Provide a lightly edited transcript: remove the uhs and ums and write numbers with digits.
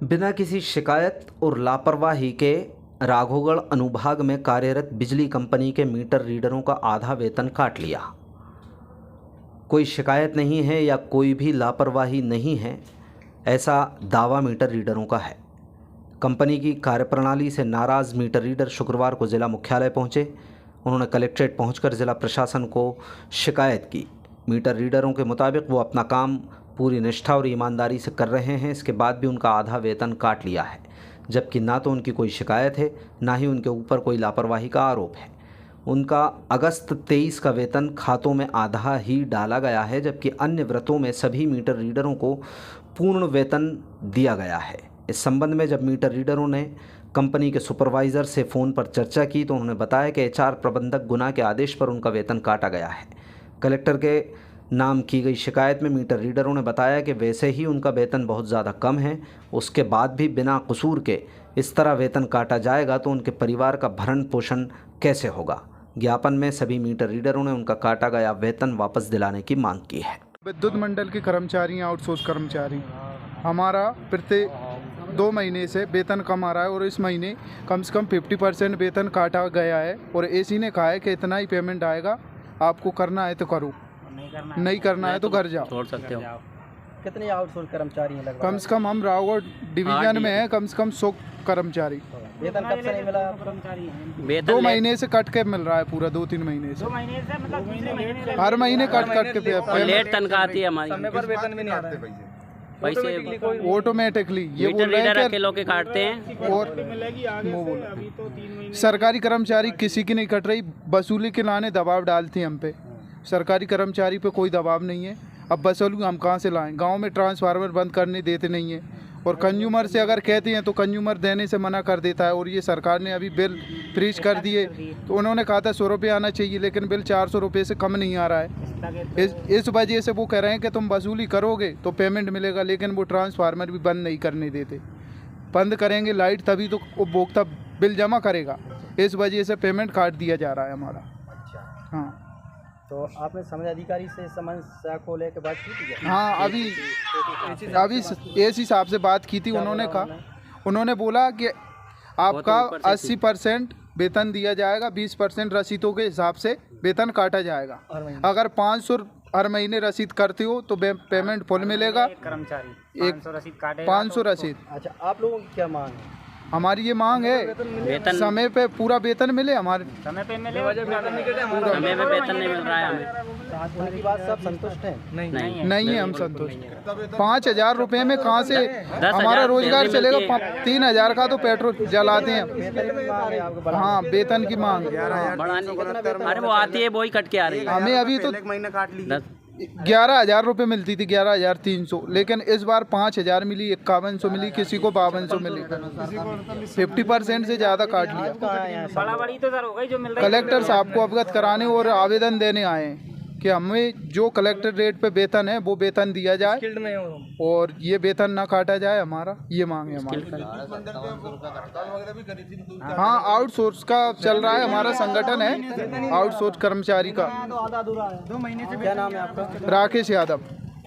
बिना किसी शिकायत और लापरवाही के राघोगढ़ अनुभाग में कार्यरत बिजली कंपनी के मीटर रीडरों का आधा वेतन काट लिया। कोई शिकायत नहीं है या कोई भी लापरवाही नहीं है, ऐसा दावा मीटर रीडरों का है। कंपनी की कार्यप्रणाली से नाराज़ मीटर रीडर शुक्रवार को ज़िला मुख्यालय पहुंचे। उन्होंने कलेक्ट्रेट पहुंचकर ज़िला प्रशासन को शिकायत की। मीटर रीडरों के मुताबिक वो अपना काम पूरी निष्ठा और ईमानदारी से कर रहे हैं, इसके बाद भी उनका आधा वेतन काट लिया है, जबकि ना तो उनकी कोई शिकायत है, ना ही उनके ऊपर कोई लापरवाही का आरोप है। उनका अगस्त 23 का वेतन खातों में आधा ही डाला गया है, जबकि अन्य व्रतों में सभी मीटर रीडरों को पूर्ण वेतन दिया गया है। इस संबंध में जब मीटर रीडरों ने कंपनी के सुपरवाइज़र से फ़ोन पर चर्चा की तो उन्होंने बताया कि एचआर प्रबंधक गुना के आदेश पर उनका वेतन काटा गया है। कलेक्टर के नाम की गई शिकायत में मीटर रीडरों ने बताया कि वैसे ही उनका वेतन बहुत ज़्यादा कम है, उसके बाद भी बिना कसूर के इस तरह वेतन काटा जाएगा तो उनके परिवार का भरण पोषण कैसे होगा। ज्ञापन में सभी मीटर रीडरों ने उनका काटा गया वेतन वापस दिलाने की मांग की है। विद्युत मंडल के कर्मचारी, आउटसोर्स कर्मचारी, हमारा प्रति 2 महीने से वेतन कम आ रहा है और इस महीने कम से कम 50% वेतन काटा गया है और एसी ने कहा है कि इतना ही पेमेंट आएगा, आपको करना है तो करो, नहीं करना है तो घर जाओ। छोड़ सकते हो। कितने आउटसोर्स कर्मचारी हैं लगभग? कम से कम हम राघोगढ़ डिवीजन में हैं कम से कम 100 कर्मचारी। वेतन कब से नहीं मिला कर्मचारी? 2 महीने से कट के मिल रहा है, पूरा 2-3 महीने से। 2 महीने से मतलब दूसरे महीने हर महीने कट के लेट तनख्वाह आती है हमारी। समय पर वेतन भी नहीं आता है पैसे ऑटोमेटिकली ये मीटर बोल रहे रीडर हैं अकेलों के काटते हैं। और सरकारी कर्मचारी किसी की नहीं कट रही, वसूली के लाने दबाव डालती हैं हम पे। सरकारी कर्मचारी पे कोई दबाव नहीं है। अब वसूली हम कहाँ से लाएं? गांव में ट्रांसफार्मर बंद करने देते नहीं है और कंज्यूमर से अगर कहते हैं तो कंज्यूमर देने से मना कर देता है। और ये सरकार ने अभी बिल फ्रीज कर दिए, तो उन्होंने कहा था 100 रुपये आना चाहिए, लेकिन बिल 400 रुपये से कम नहीं आ रहा है। इस वजह से वो कह रहे हैं कि तुम वसूली करोगे तो पेमेंट मिलेगा, लेकिन वो ट्रांसफार्मर भी बंद नहीं करने देते। बंद करेंगे लाइट तभी तो उपभोक्ता बिल जमा करेगा। इस वजह से पेमेंट काट दिया जा रहा है हमारा। अच्छा, हाँ। तो आपने समझ अधिकारी से समस्या को लेकर बात की थी क्या? हाँ, अभी एसी साहब से बात की थी। उन्होंने बोला कि आपका 80% वेतन दिया जाएगा, 20% रसीदों के हिसाब से वेतन काटा जाएगा। अगर 500 हर महीने रसीद करते हो तो पेमेंट फुल मिलेगा। कर्मचारी 500 रसीद। अच्छा, आप लोगों की क्या मांग है? हमारी ये मांग है समय पे पूरा वेतन मिले, हमारे समय पे मिले, समय पे वेतन नहीं मिल रहा है हमें। उनकी बात सब संतुष्ट हैं? नहीं है हम संतुष्ट। 5,000 रुपये में कहाँ से हमारा रोजगार चलेगा? 3,000 का तो पेट्रोल जलाते हैं। हाँ, वेतन की मांग। अरे वो आती है, वही कट के आ रही है। हमें अभी तो 11,000 रुपये मिलती थी, 11,300, लेकिन इस बार 5,000 मिली, 5100 मिली, किसी को 5200 मिली। 50% से ज़्यादा काट लिया। बड़ी तो सर हो गई जो मिल रही है। कलेक्टर साहब को अवगत कराने और आवेदन देने आए हैं कि हमें जो कलेक्टर रेट पे वेतन है वो वेतन दिया जाए और ये वेतन ना काटा जाए। हमारा ये मांग है हमारी। हाँ, आउटसोर्स का चल रहा है, हमारा संगठन है आउटसोर्स कर्मचारी का। 2 महीने से। क्या नाम है आपका? राकेश यादव।